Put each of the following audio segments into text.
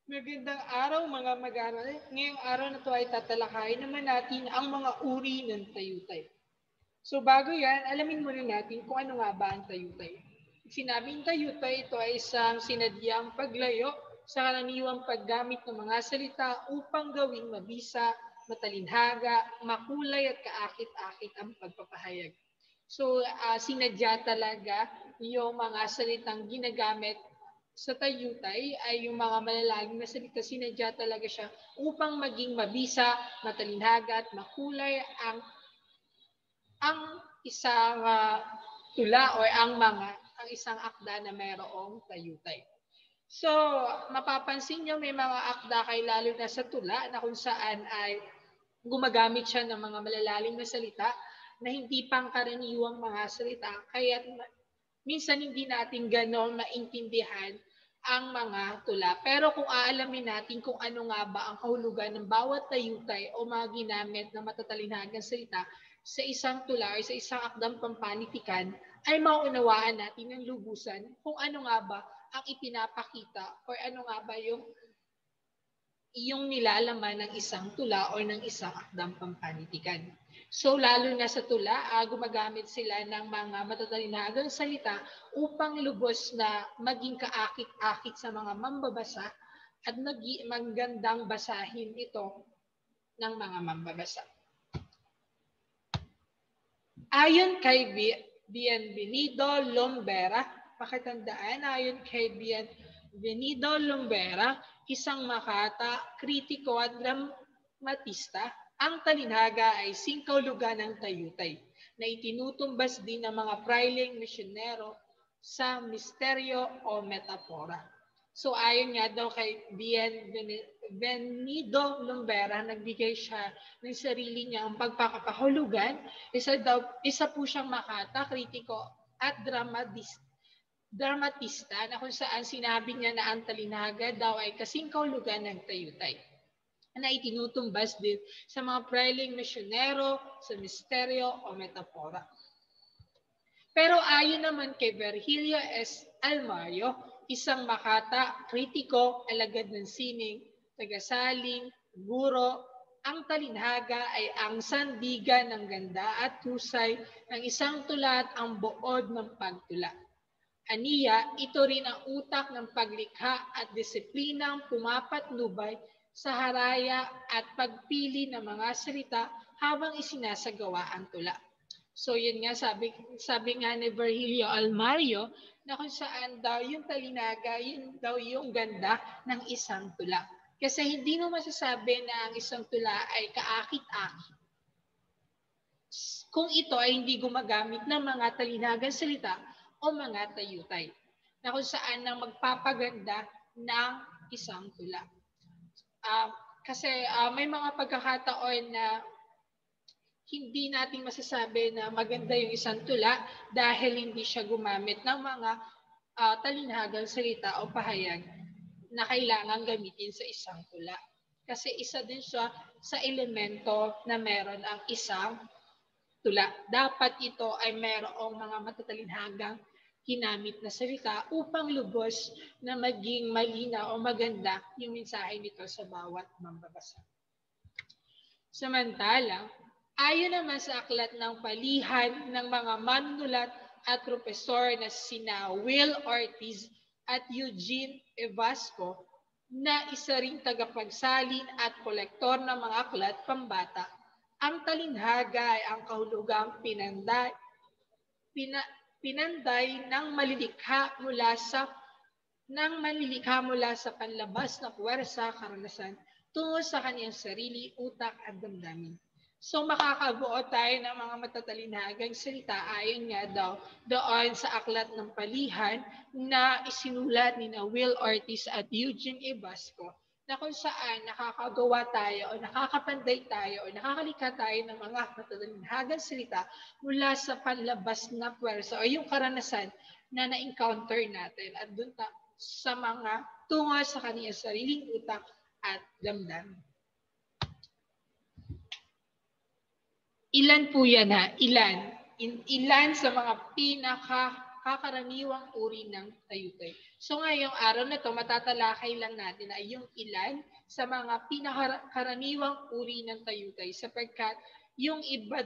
Magandang araw mga mag-aaral. Ngayong araw na ito ay tatalakayin naman natin ang mga uri ng tayutay. So bago yan, alamin muna natin kung ano nga ba ang tayutay. Sinabing tayutay, ito ay isang sinadyang paglayo sa karaniwang paggamit ng mga salita upang gawing mabisa, matalinhaga, makulay at kaakit-akit ang pagpapahayag. So sinadya talaga yung mga salitang ginagamit sa tayutay ay yung mga malalaging na salita, sinadya talaga siya upang maging mabisa, matalinhaga at makulay ang isang tula o ang isang akda na mayroong tayutay. So, mapapansin nyo may mga akda kay lalo na sa tula na kung saan ay gumagamit siya ng mga malalalim na salita na hindi pangkaraniwang mga salita. Kaya minsan hindi natin ganon maintindihan ang mga tula. Pero kung aalamin natin kung ano nga ba ang kahulugan ng bawat tayutay o mga ginamit na matatalinhagang salita sa isang tula o sa isang akdang pampanitikan, ay maunawaan natin ng lubusan kung ano nga ba ang ipinapakita o ano nga ba yung nilalaman ng isang tula o ng isang akdang pampanitikan. So lalo na sa tula, gumagamit sila ng mga matatalinhagang salita upang lubos na maging kaakit-akit sa mga mambabasa at magandang basahin ito ng mga mambabasa. Ayon kay Bienvenido Lombera, pakitandaan, ayon kay Bienvenido Lombera, isang makata, kritiko at dramatista, ang talinhaga ay singkaulugan ng tayutay na itinutumbas din ng mga praileng misyonero sa misteryo o metapora. So ayon nga daw kay Bienvenido Lombera, nagbigay siya ng sarili niya ang pagpapakahulugan. Isa po siyang makata, kritiko at dramatista na kung saan sinabi niya na ang talinhaga daw ay kasing kahulugan ng tayutay na itinutumbas din sa mga praileng misyonero, sa misteryo o metapora. Pero ayon naman kay Virgilio S. Almario, isang makata, kritiko, alagad ng sining, tagasaling, guro, ang talinhaga ay ang sandigan ng ganda at husay ng isang tula at ang buod ng pagtula. Aniya, ito rin ang utak ng paglikha at disiplinang pumapatnubay sa haraya at pagpili ng mga salita habang isinasagawa ang tula. So yun nga, sabi nga ni Virgilio Almario na kung saan daw yung talinaga, yun daw yung ganda ng isang tula. Kasi hindi mo masasabi na ang isang tula ay kaakit-akit kung ito ay hindi gumagamit ng mga talinagang salita o mga tayutay na kung saan nang magpapaganda ng isang tula. Kasi may mga pagkakataon na hindi natin masasabi na maganda yung isang tula dahil hindi siya gumamit ng mga talinhagang salita o pahayag na kailangan gamitin sa isang tula. Kasi isa din siya sa elemento na meron ang isang tula. Dapat ito ay merong mga matatalinhagang ginamit na salita upang lubos na maging malinaw o maganda yung mensahe nito sa bawat mambabasa. Samantalang, ayon naman sa aklat ng palihan ng mga manunulat at propesor na sina Will Ortiz at Eugene Evasco, na isa ring tagapagsalin at kolektor ng mga aklat pambata, ang talinhaga ay ang kahulugang pinanday ng malilikha mula sa panlabas na puwersa, karanasan, tungo sa kanyang sarili, utak at damdamin. So makakabuo tayo ng mga matatalinhagang salita ayon nga daw doon sa aklat ng palihan na isinulat ni Will Ortiz at Eugene Evasco na kung saan nakakagawa tayo o nakakapanday tayo o nakakalika tayo ng mga matatalinhagang salita mula sa panlabas na puwersa o yung karanasan na na-encounter natin at doon sa mga tungo sa kaniyang sariling utak at damdamin. Ilan po yan ha? Ilan sa mga kakaraniwang uri ng tayutay. So ngayong araw na to, matatalakay lang natin ay yung ilan sa mga pinakakaraniwang uri ng tayutay sapagkat yung iba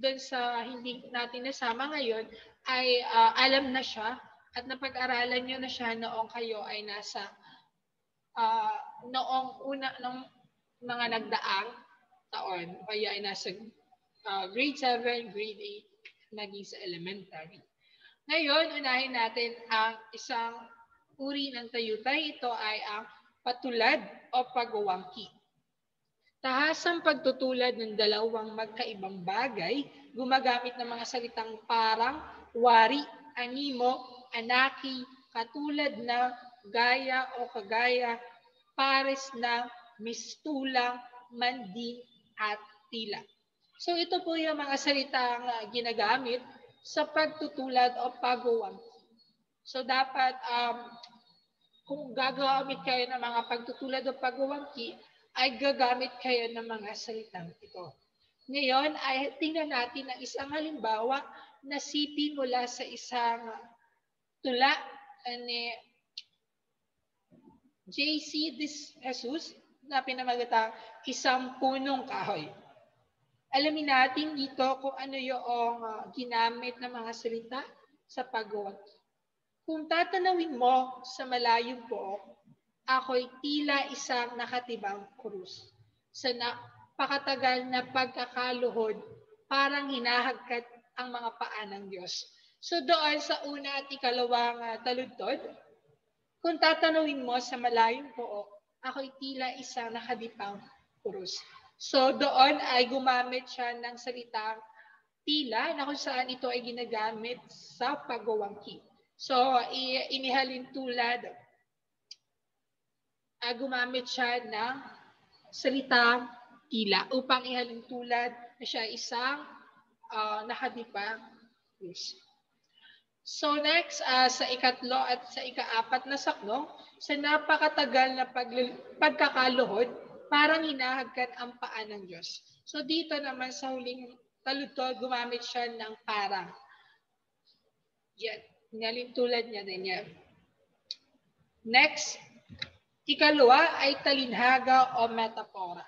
doon sa hindi natin nasama ngayon ay alam na siya at napag-aralan nyo na siya noong kayo ay nasa noong ng mga nagdaang taon o kaya ay nasa grade 7, grade 8, naging sa elementary. Ngayon, unahin natin ang isang uri ng tayutay. Ito ay ang patulad o pagwawangki. Tahasang pagtutulad ng dalawang magkaibang bagay, gumagamit ng mga salitang parang, wari, animo, anaki, katulad na, gaya o kagaya, pares na, mistulang, manding, at tila. So ito po yung mga salitang ginagamit sa pagtutulad o pagwawangki. So dapat kung gagamit kayo ng mga pagtutulad o pagwawangki, ay gagamit kayo ng mga salitang ito. Ngayon ay tingnan natin ang isang halimbawa na sipi mula sa isang tula ni J.C. de Jesus na pinamagatang isang punong kahoy. Alamin natin dito kung ano yung ginamit ng mga salita sa pagwawangki. Kung tatanawin mo sa malayong pook, ako'y tila isang nakatibang krus. Sa napakatagal na pagkakaluhod, parang hinahagkat ang mga paa ng Diyos. So doon sa una at ikalawang taludtod, kung tatanawin mo sa malayong pook, ako'y tila isang nakadipang krus. So doon ay gumamit siya ng salitang tila na kung saan ito ay ginagamit sa pagwawangki. So inihalin tulad, gumamit siya ng salitang tila upang ihalin tulad na siya isang nakadipang krus. So next, sa ikatlo at sa ikaapat na sakdong, sa napakatagal na pagkakaluhod, parang hinahagkan ang paa ng Diyos. So dito naman sa huling taludtod, gumamit siya ng parang. Yan, hinalin tulad niya din yan. Next, ikalawa ay talinhaga o metapora.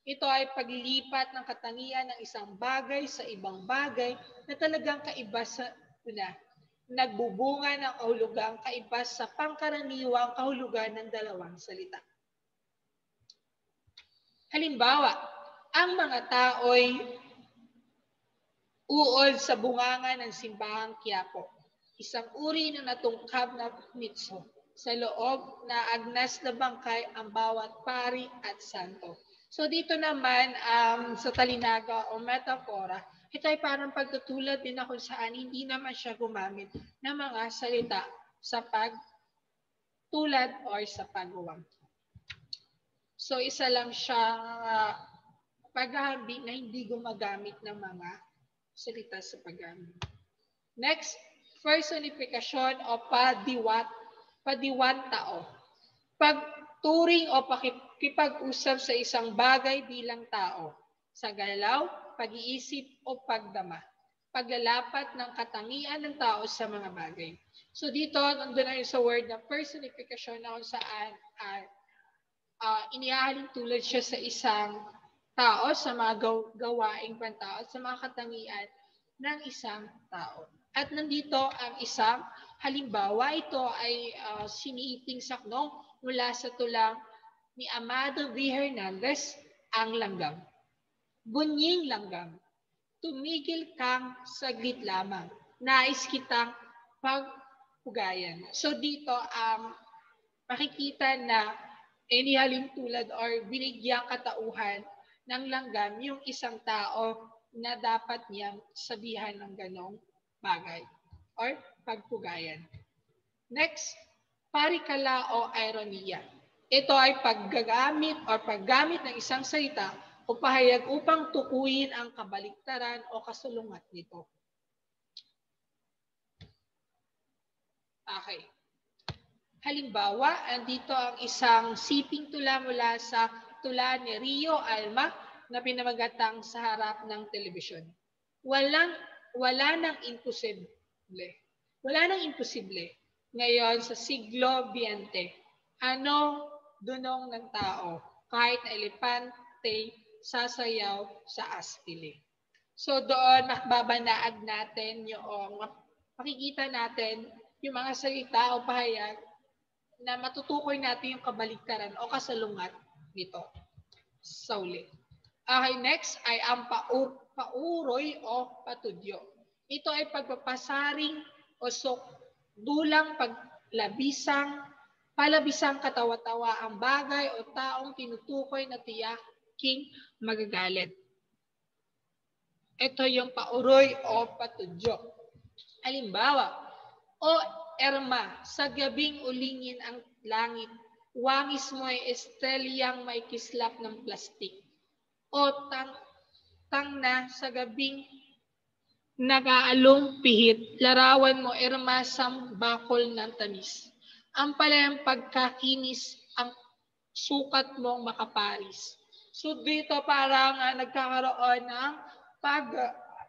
Ito ay paglilipat ng katangian ng isang bagay sa ibang bagay na talagang kaiba sa una. Nagbubunga ng kahulugang kaiba sa pangkaraniwang kahulugan ng dalawang salita. Halimbawa, ang mga tao'y uod sa bunganga ng simbahang Quiapo, isang uri ng natungkab na mitso. Sa loob na agnas na bangkay ang bawat pari at santo. So dito naman sa talinaga o metapora, ito ay parang pagtutulad din na kung saan hindi naman siya gumamit ng mga salita sa pagtulad o sa pagwawangki. So isa lang siyang paghahambing na hindi gumagamit ng mga salita sa paggamit. Next, personifikasyon o padiwantao. Pagturing o pakipag-usap sa isang bagay bilang tao. Sa galaw, pag-iisip o pagdama. Paglalapat ng katangian ng tao sa mga bagay. So dito, nandun na sa word na personifikasyon na kung saan inihahalin tulad siya sa isang tao, sa mga gawaing pantao, at sa mga katangian ng isang tao. At nandito ang isang halimbawa, ito ay siniiting sakdong mula sa tulang ni Amado V. Hernandez, ang langgam. Bunying langgam, tumigil kang saglit lamang, nais kitang pagpugayan. So dito makikita na inihalin tulad or binigyang katauhan ng langgam yung isang tao na dapat niyang sabihan ng ganong bagay or pagpugayan. Next, parikala o ironiya. Ito ay paggamit ng isang salita o pahayag upang tukuyin ang kabaliktaran o kasulungat nito. Okay. Halimbawa, andito ang isang siping tula mula sa tula ni Rio Alma na pinamagatang sa harap ng telebisyon. Wala nang imposible. Wala nang imposible. Ngayon, sa siglo XX, ano dunong ng tao? Kahit na elepante, sasayaw sa astile. So doon, makbabanaag natin yung, makikita natin yung mga salita o pahayag na matutukoy natin yung kabaliktaran o kasalungat nito. Sa ulit. Okay, next ay ang pauroy o patudyo. Ito ay pagpapasaring o dulang palabisang katawa-tawa ang bagay o taong tinutukoy na tiyaking magagalit. Ito yung pauroy o patudyo. Halimbawa, o Erma, sa gabing ulingin ang langit, wangis mo'y estelyang may kislap ng plastik. O tang na sa gabing nag-aalong pihit, larawan mo Erma sa bakol ng tamis. Ang palayang pagkakinis ang sukat mong makaparis. So dito parang nagkakaroon ng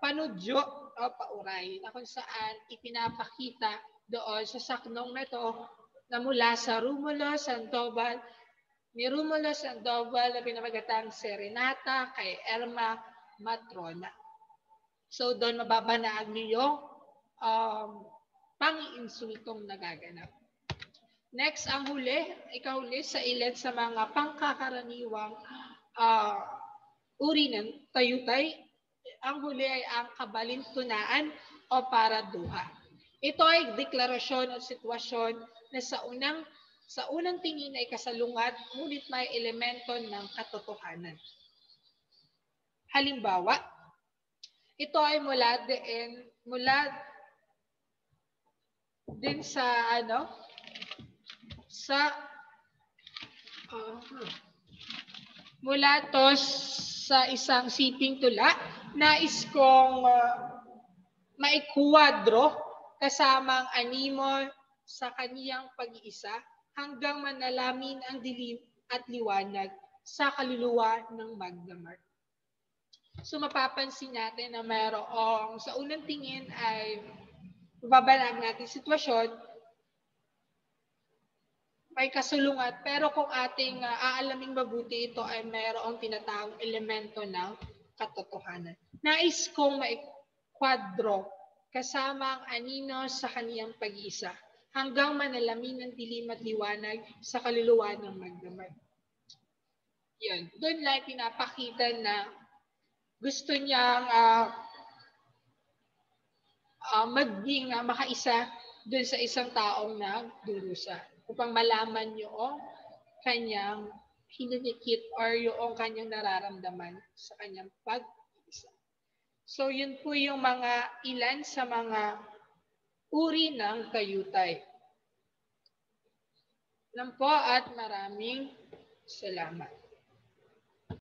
panudyo o pauray na kung saan ipinapakita doon sa saknong na ito na mula sa Romulo Sandoval, ni Romulo Sandoval na pinamagatang Serenata kay Erma Matrona. So doon mababanaag niyo yung pang-insultong nagaganap. Next, ang ikahuli sa ilan sa mga pangkakaraniwang uri ng tayutay. Ang huli ay ang kabalintunaan o paraduha. Ito ay deklarasyon o sitwasyon na sa unang tingin ay kasalungat, ngunit may elemento ng katotohanan. Halimbawa, ito ay mula din mula to sa isang siping tula. Nais kong maikwadro kasamang animo sa kaniyang pag-iisa hanggang manalamin ang dilim at liwanag sa kaluluwa ng magdamag. So mapapansin natin na mayroong sa unang tingin ay babalag natin sitwasyon, may kasulungat, pero kung ating aalaming mabuti, ito ay mayroong tinatawag elemento ng katotohanan. Nais kong maikwadro kasama ang anino sa kaniyang pag-iisa hanggang manalamin ang dilim at liwanag sa kaluluwa ng magdamag. Yun. Doon lang pinapakita na gusto niyang maging makaisa doon sa isang taong nagdurusa upang malaman yung kanyang hininikit or yung kanyang nararamdaman sa kanyang pag-isa. So yun po yung ilan sa mga uri ng tayutay. Lang po at maraming salamat.